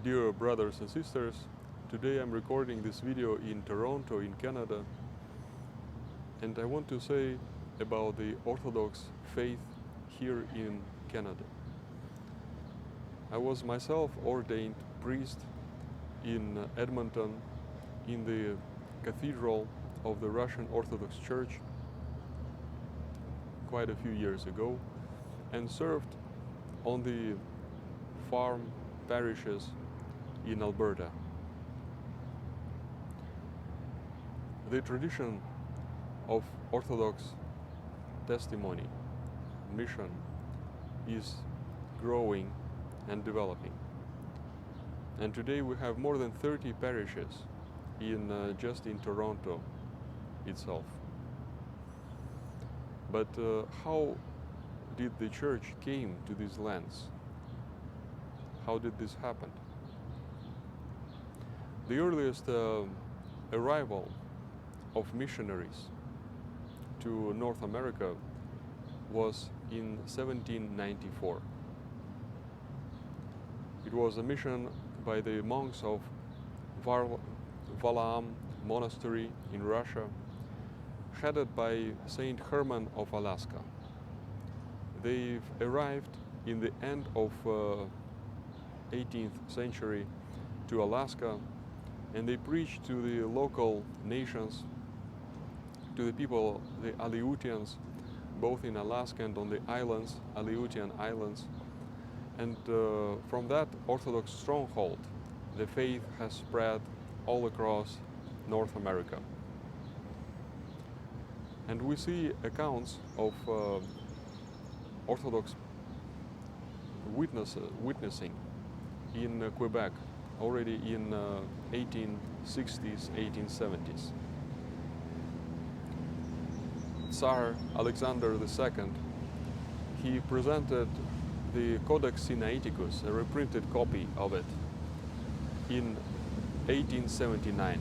Dear brothers and sisters, today I'm recording this video in Toronto, in Canada, and I want to say about the Orthodox faith here in Canada. I was myself ordained priest in Edmonton, in the cathedral of the Russian Orthodox Church quite a few years ago, and served on the farm parishes in Alberta. The tradition of Orthodox testimony, mission, is growing and developing. And today we have more than 30 parishes just in Toronto itself. But how did the church came to these lands? How did this happen? The earliest arrival of missionaries to North America was in 1794. It was a mission by the monks of Valaam monastery in Russia, headed by Saint Herman of Alaska. They arrived in the end of 18th century to Alaska, and they preached to the local nations, to the people, the Aleutians, both in Alaska and on the islands, Aleutian Islands. And from that Orthodox stronghold, the faith has spread all across North America. And we see accounts of Orthodox witnessing in Quebec already in 1860s, 1870s. Tsar Alexander II, he presented the Codex Sinaiticus, a reprinted copy of it, in 1879.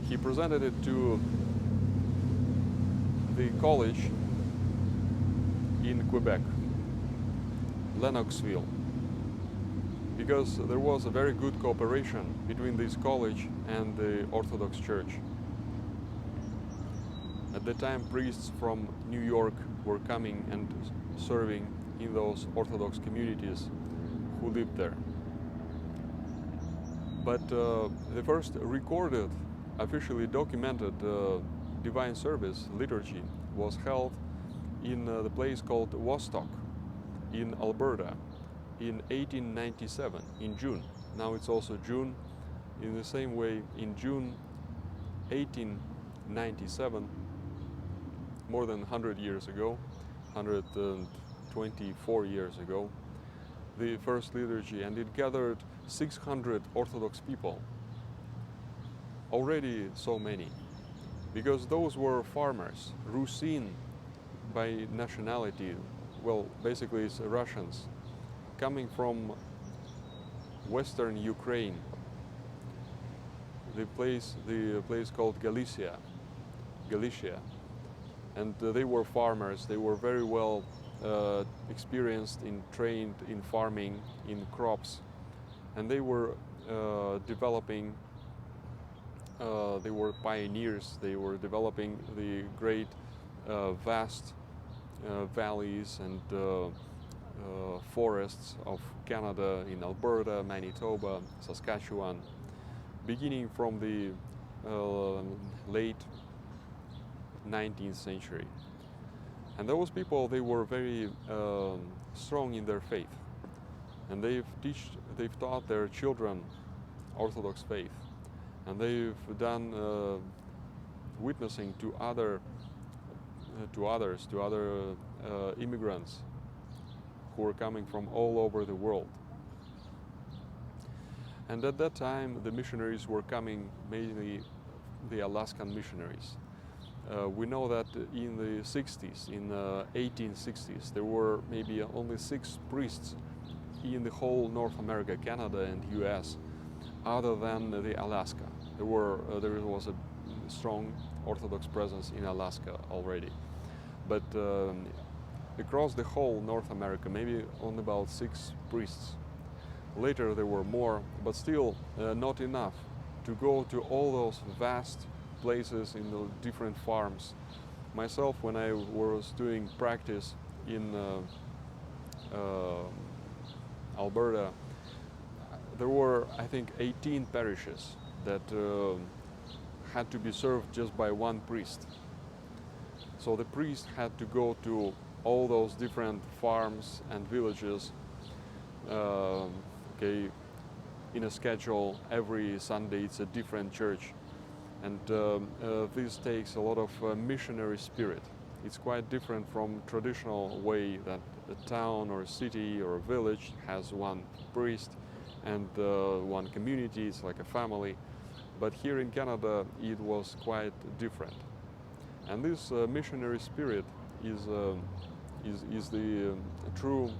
He presented it to the college in Quebec, Lennoxville, because there was a very good cooperation between this college and the Orthodox Church. At the time, priests from New York were coming and serving in those Orthodox communities who lived there. But the first recorded, officially documented divine service, liturgy, was held in the place called Wostock in Alberta in 1897, in June. Now it's also June. In the same way, in June 1897, more than 100 years ago, 124 years ago, the first liturgy, and it gathered 600 Orthodox people. Already so many, because those were farmers, ruse by nationality, well, basically it's Russians, coming from Western Ukraine, the place called Galicia, and they were farmers. They were very well experienced trained in farming, in crops, and they were developing. They were pioneers. They were developing the great, vast valleys and forests of Canada, in Alberta, Manitoba, Saskatchewan, beginning from the late 19th century. And those people, they were very strong in their faith, and they've taught their children Orthodox faith, and they've done witnessing to other immigrants who were coming from all over the world. And at that time, the missionaries were coming, mainly the Alaskan missionaries. We know that in the 60s, in 1860s, there were maybe only 6 priests in the whole North America, Canada and US, other than the Alaska. There was a strong Orthodox presence in Alaska already. But across the whole North America, maybe only about 6 priests. Later there were more, but still not enough to go to all those vast places in the different farms. Myself, when I was doing practice in Alberta, there were, I think, 18 parishes that had to be served just by one priest. So the priest had to go to all those different farms and villages, okay, in a schedule. Every Sunday it's a different church, and this takes a lot of missionary spirit. It's quite different from traditional way that a town or a city or a village has one priest and one community. It's like a family. But here in Canada it was quite different, and this missionary spirit is the true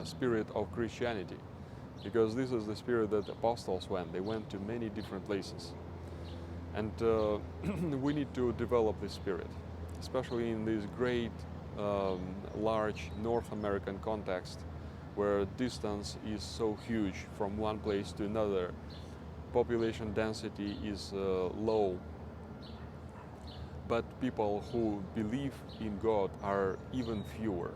spirit of Christianity, because this is the spirit that the apostles went. They went to many different places, and we need to develop this spirit, especially in this great, large North American context, where distance is so huge from one place to another. Population density is low, but people who believe in God are even fewer.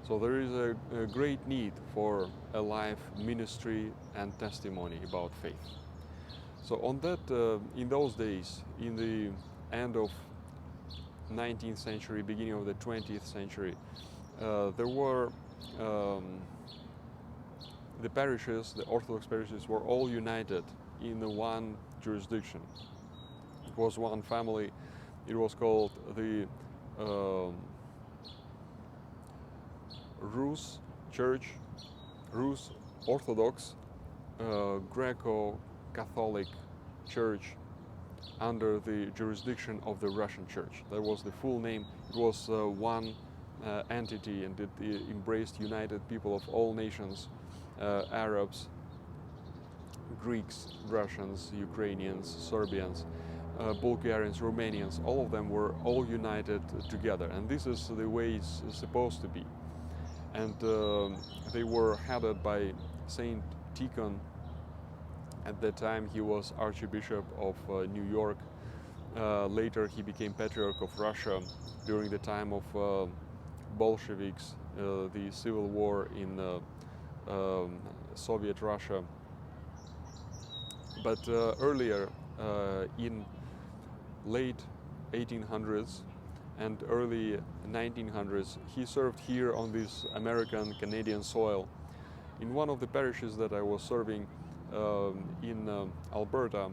So there is a great need for a life ministry and testimony about faith. So on that, in those days, in the end of 19th century, beginning of the 20th century, there were the parishes, the Orthodox parishes, were all united in the one jurisdiction. It was one family. It was called the Ruse Church, Ruse Orthodox Greco-Catholic Church, under the jurisdiction of the Russian Church. That was the full name. It was one entity, and it embraced united people of all nations. Arabs, Greeks, Russians, Ukrainians, Serbians, Bulgarians, Romanians, all of them were all united together, and this is the way it's supposed to be. And they were headed by Saint Tikhon. At that time he was Archbishop of New York. Later he became Patriarch of Russia during the time of Bolsheviks, the civil war in Soviet Russia. But earlier, in late 1800s and early 1900s, he served here on this American-Canadian soil. In one of the parishes that I was serving in Alberta,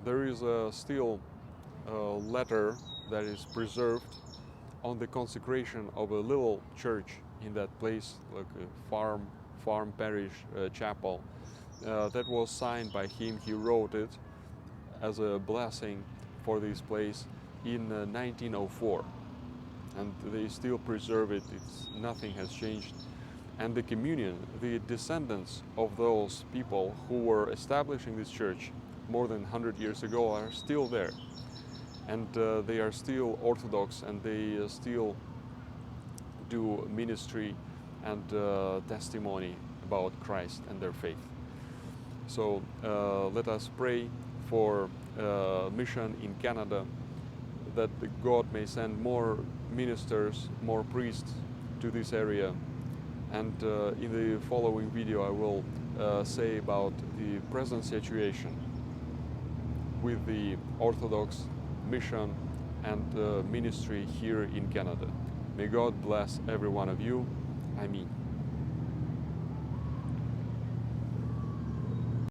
there is still a letter that is preserved on the consecration of a little church in that place, like a farm parish chapel. That was signed by him. He wrote it as a blessing for this place in 1904, and they still preserve it. Nothing has changed. And the communion, the descendants of those people who were establishing this church more than 100 years ago are still there, and they are still Orthodox, and they still do ministry and testimony about Christ and their faith. So let us pray for mission in Canada, that God may send more ministers, more priests to this area. And in the following video I will say about the present situation with the Orthodox mission and ministry here in Canada. May God bless every one of you. Amen.